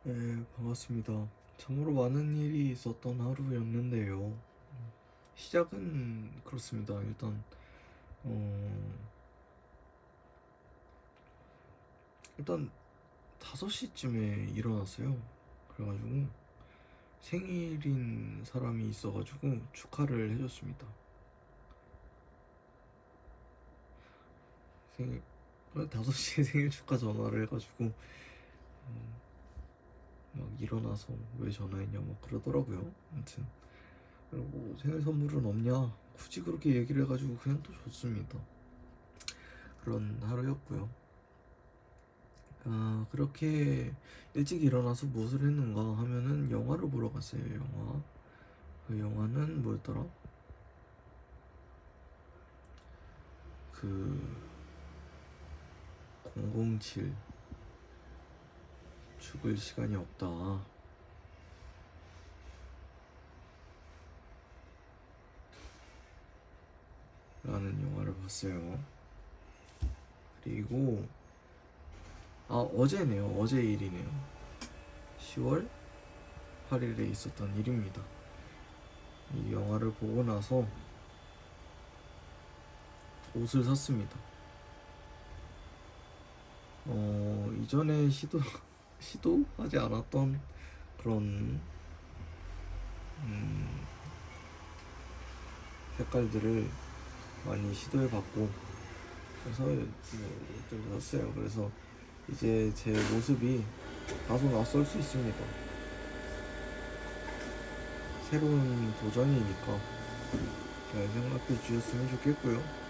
네, 반갑습니다. 참으로 많은 일이 있었던 하루였는데요. 시작은 그렇습니다. 어, 일단 5시쯤에 일어났어요. 그래가지고 생일인 사람이 있어가지고 축하를 해줬습니다. 생일, 5시에 생일 축하 전화를 해가지고 막 일어나서 왜 전화했냐 막 그러더라고요. 아무튼 그리고 생일 선물은 없냐 굳이 그렇게 얘기를 해가지고 그냥 또 줬습니다. 그런 하루였고요. 그렇게 일찍 일어나서 무엇을 했는가 하면은 영화를 보러 갔어요. 영화. 그 영화는 뭐였더라? 그 007 죽을 시간이 없다 라는 영화를 봤어요. 그리고 어제네요. 어제 일이네요. 10월 8일에 있었던 일입니다. 이 영화를 보고 나서 옷을 샀습니다. 이전에 시도하지 않았던 그런 음, 색깔들을 많이 시도해봤고 그래서 옷들을 샀어요. 그래서 이제 제 모습이 다소 낯설 수 있습니다. 새로운 도전이니까 잘 생각해 주셨으면 좋겠고요.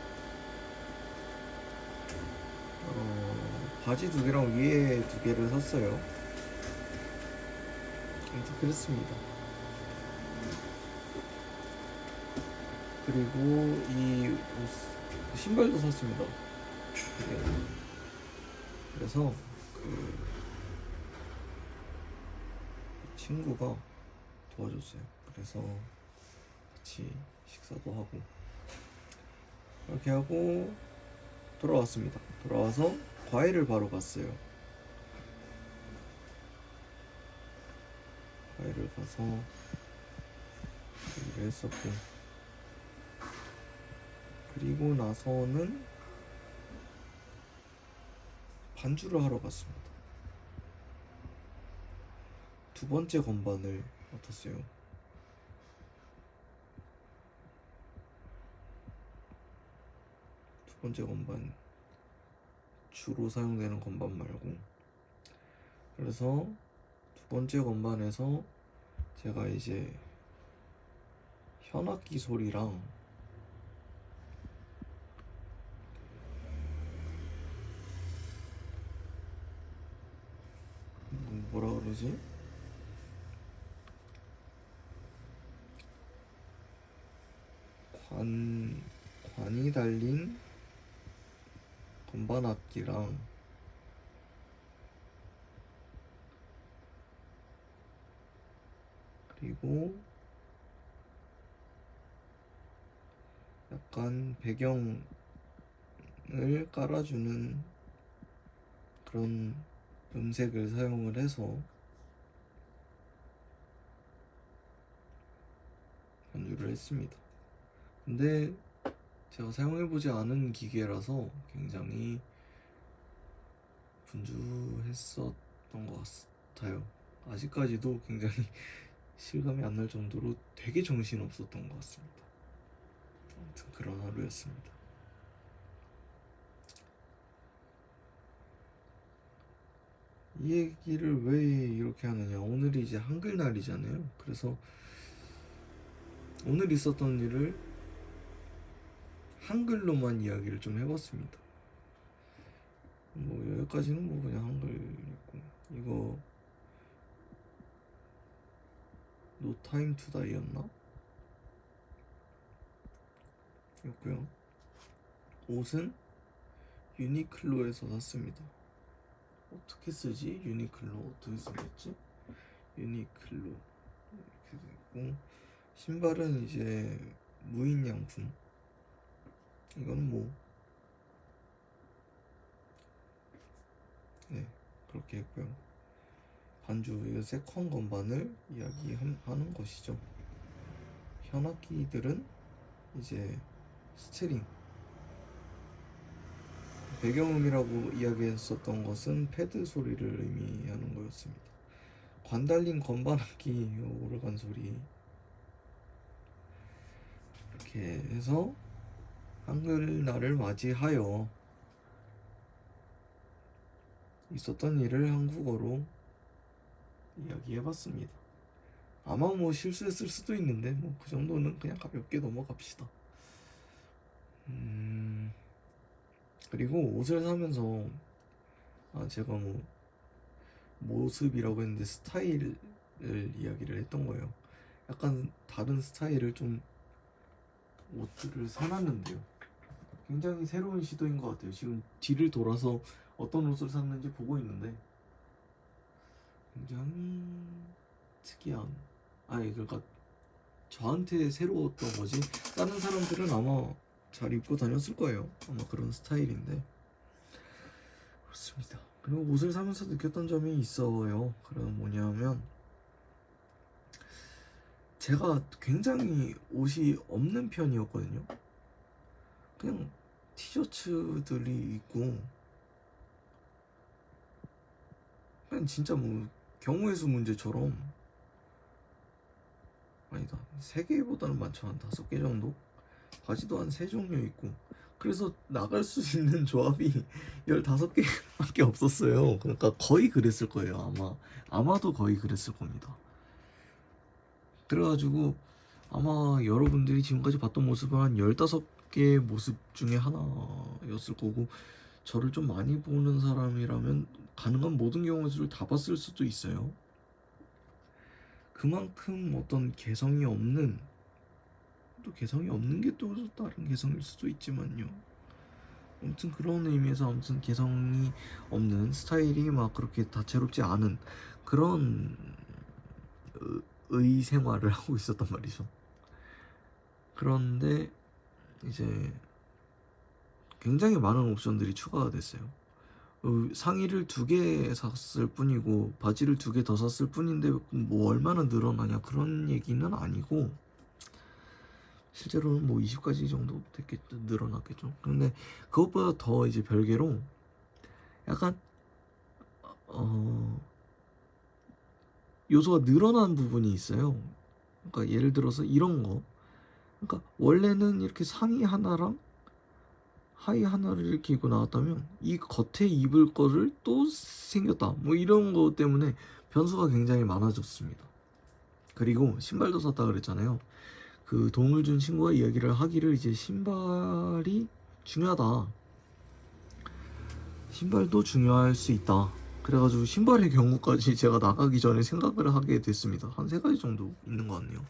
바지 2개랑 위에 2개를 샀어요. 아무튼 그랬습니다. 그리고 신발도 샀습니다. 네. 그래서 그 친구가 도와줬어요. 그래서 같이 식사도 하고 이렇게 하고 돌아왔습니다. 돌아와서 과일을 바로 갔어요. 과일을 가서 일을 했었고 그리고 나서는 반주를 하러 갔습니다. 2번째 건반을 맡았어요. 2번째 건반 주로 사용되는 건반 말고 그래서 2번째 건반에서 제가 이제 현악기 소리랑 뭐라 그러지? 관이 달린 건반 악기랑 그리고 약간 배경을 깔아주는 그런 음색을 사용을 해서 연주를 했습니다. 근데 제가 사용해보지 않은 기계라서 굉장히 분주했었던 것 같아요. 아직까지도 굉장히 실감이 안 날 정도로 되게 정신없었던 것 같습니다. 아무튼 그런 하루였습니다. 이 얘기를 왜 이렇게 하느냐. 오늘이 이제 한글날이잖아요. 그래서 오늘 있었던 일을 한글로만 이야기를 좀 해봤습니다. 뭐 여기까지는 뭐 그냥 한글이고 이거 No Time to Die였나? 였고요. 옷은 유니클로에서 샀습니다. 어떻게 쓰지? 유니클로 어떻게 쓰겠지? 유니클로 이렇게 되고 신발은 이제 무인양품. 이거는 뭐 네, 그렇게 했고요. 반주의 세컨 건반을 이야기하는 것이죠. 현악기들은 이제 스트링, 배경음이라고 이야기했었던 것은 패드 소리를 의미하는 거였습니다. 관 달린 건반악기, 오르간 소리, 이렇게 해서 한글날을 맞이하여 있었던 일을 한국어로 이야기해봤습니다. 아마 뭐 실수했을 수도 있는데 뭐 그 정도는 그냥 가볍게 넘어갑시다. 그리고 옷을 사면서 제가 뭐 모습이라고 했는데 스타일을 이야기를 했던 거예요. 약간 다른 스타일을 좀 옷들을 사놨는데요. 굉장히 새로운 시도인 것 같아요. 지금 뒤를 돌아서 어떤 옷을 샀는지 보고 있는데 굉장히 특이한, 그러니까 저한테 새로웠던 거지 다른 사람들은 아마 잘 입고 다녔을 거예요. 아마 그런 스타일인데 그렇습니다. 그리고 옷을 사면서 느꼈던 점이 있어요. 그럼 뭐냐면 제가 굉장히 옷이 없는 편이었거든요. 그냥 티셔츠들이 있고 그냥 진짜 뭐 경우의 수 문제처럼, 아니다, 3개보다는 많죠. 한 5개 정도? 바지도 한 3종류 있고, 그래서 나갈 수 있는 조합이 15개밖에 없었어요. 그러니까 거의 그랬을 거예요. 아마도 거의 그랬을 겁니다. 그래가지고 아마 여러분들이 지금까지 봤던 모습은 한 15개의 모습 중에 하나였을 거고, 저를 좀 많이 보는 사람이라면 가능한 모든 경우의 수를 다 봤을 수도 있어요. 그만큼 어떤 개성이 없는, 또 개성이 없는 게 또 다른 개성일 수도 있지만요. 아무튼 그런 의미에서 아무튼 개성이 없는 스타일이 막 그렇게 다채롭지 않은 그런 생활을 하고 있었단 말이죠. 그런데 이제 굉장히 많은 옵션들이 추가가 됐어요. 상의를 2개 샀을 뿐이고 바지를 2개 더 샀을 뿐인데 뭐 얼마나 늘어나냐 그런 얘기는 아니고, 실제로는 뭐 20가지 정도 늘어났겠죠. 근데 그것보다 더 이제 별개로 약간 요소가 늘어난 부분이 있어요. 그러니까 예를 들어서 이런 거, 그러니까 원래는 이렇게 상의 하나랑 하의 하나를 이렇게 입고 나왔다면 이 겉에 입을 거를 또 생겼다, 뭐 이런 거 때문에 변수가 굉장히 많아졌습니다. 그리고 신발도 샀다 그랬잖아요. 그 도움을 준 친구가 이야기를 하기를 이제 신발이 중요하다, 신발도 중요할 수 있다. 그래가지고 신발의 경우까지 제가 나가기 전에 생각을 하게 됐습니다. 한 3가지 정도 있는 것 같네요.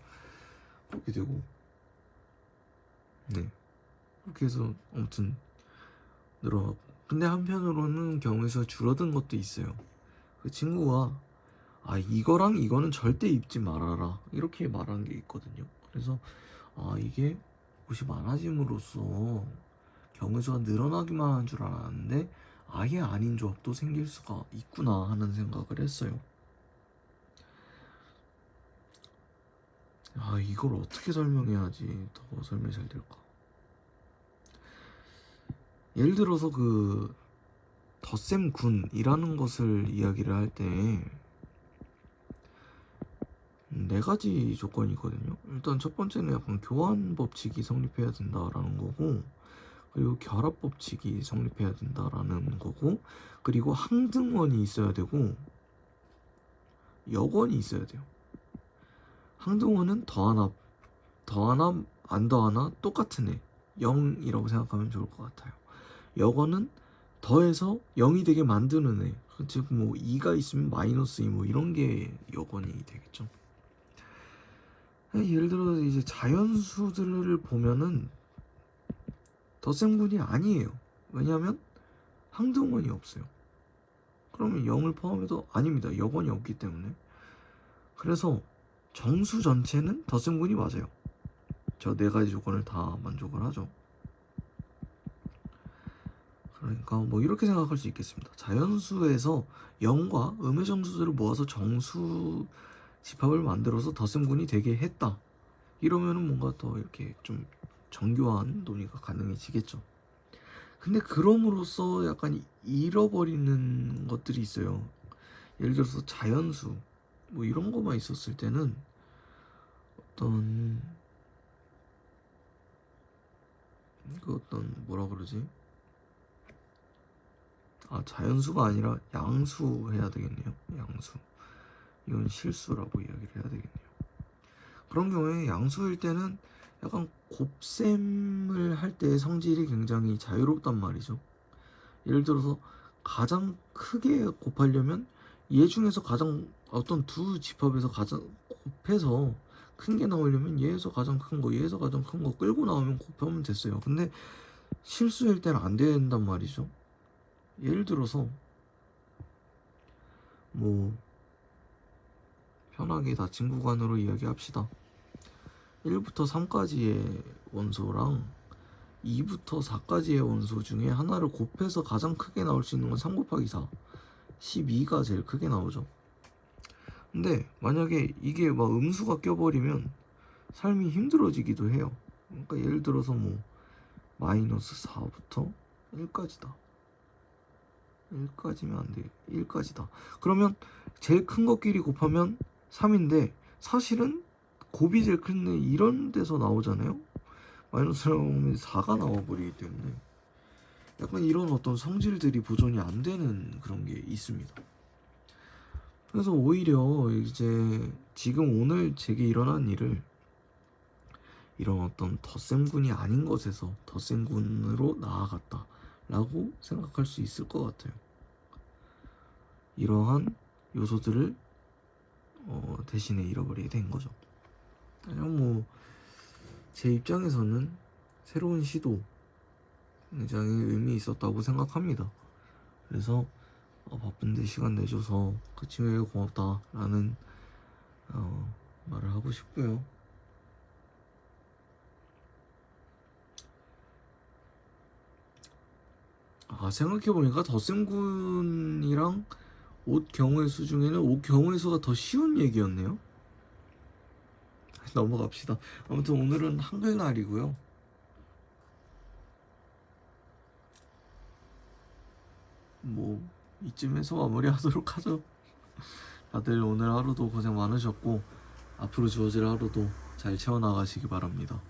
그렇게 되고, 네, 그렇게 해서 아무튼 늘어가고, 근데 한편으로는 경우에서 줄어든 것도 있어요. 그 친구가 이거랑 이거는 절대 입지 말아라 이렇게 말한 게 있거든요. 그래서 이게 옷이 많아짐으로써 경우수가 늘어나기만 한 줄 알았는데 아예 아닌 조합도 생길 수가 있구나 하는 생각을 했어요. 이걸 어떻게 설명해야지 더 설명이 잘 될까. 예를 들어서 그 덧셈 군이라는 것을 이야기를 할 때 4가지 조건이 있거든요. 일단 첫 번째는 약간 교환 법칙이 성립해야 된다라는 거고, 그리고 결합 법칙이 성립해야 된다라는 거고, 그리고 항등원이 있어야 되고 역원이 있어야 돼요. 항등원은 더하나 안 더하나 똑같은 애 0이라고 생각하면 좋을 것 같아요. 역원은 더해서 0이 되게 만드는 애, 즉 뭐 2가 있으면 마이너스 2 뭐 이런 게 역원이 되겠죠. 예를 들어 이제 자연수들을 보면은 덧셈군이 아니에요. 왜냐하면 항등원이 없어요. 그러면 0을 포함해도 아닙니다. 역원이 없기 때문에. 그래서 정수 전체는 덧셈군이 맞아요. 저 4가지 조건을 다 만족을 하죠. 그러니까 뭐 이렇게 생각할 수 있겠습니다. 자연수에서 영과 음의 정수들을 모아서 정수 집합을 만들어서 덧셈군이 되게 했다. 이러면은 뭔가 더 이렇게 좀 정교한 논의가 가능해지겠죠. 근데 그럼으로써 약간 잃어버리는 것들이 있어요. 예를 들어서 자연수 뭐 이런 거만 있었을 때는 어떤 뭐라 그러지? 자연수가 아니라 양수 해야 되겠네요. 양수. 이건 실수라고 이야기를 해야 되겠네요. 그런 경우에 양수일 때는 약간 곱셈을 할 때 성질이 굉장히 자유롭단 말이죠. 예를 들어서 가장 크게 곱하려면 얘 중에서 가장 어떤 두 집합에서 가장 곱해서 큰 게 나오려면 얘에서 가장 큰 거, 얘에서 가장 큰 거 끌고 나오면 곱하면 됐어요. 근데 실수일 때는 안 된단 말이죠. 예를 들어서 뭐 편하게 닫힌 구간으로 이야기합시다. 1부터 3까지의 원소랑 2부터 4까지의 원소 중에 하나를 곱해서 가장 크게 나올 수 있는 건 3 곱하기 4 12가 제일 크게 나오죠. 근데 만약에 이게 막 음수가 껴버리면 삶이 힘들어지기도 해요. 그러니까 예를 들어서 뭐 마이너스 4부터 1까지다. 1까지면 안 돼. 1까지다. 그러면 제일 큰 것끼리 곱하면 3인데 사실은 곱이 제일 큰데 이런 데서 나오잖아요. 마이너스를 하면 4가 나와버리기 때문에 약간 이런 어떤 성질들이 보존이 안 되는 그런 게 있습니다. 그래서 오히려 이제 지금 오늘 제게 일어난 일을 이런 어떤 덧셈군이 아닌 것에서 덧셈군으로 나아갔다 라고 생각할 수 있을 것 같아요. 이러한 요소들을 대신에 잃어버리게 된 거죠. 그냥 뭐 제 입장에서는 새로운 시도 굉장히 의미 있었다고 생각합니다. 그래서 바쁜데 시간 내줘서 같이 왜 고맙다 라는 말을 하고 싶고요. 생각해보니까 덧셈군이랑 옷 경우의 수 중에는 옷 경우의 수가 더 쉬운 얘기였네요. 넘어갑시다. 아무튼 오늘은 한글날이고요. 뭐 이쯤에서 마무리하도록 하죠. 다들 오늘 하루도 고생 많으셨고 앞으로 주어질 하루도 잘 채워나가시기 바랍니다.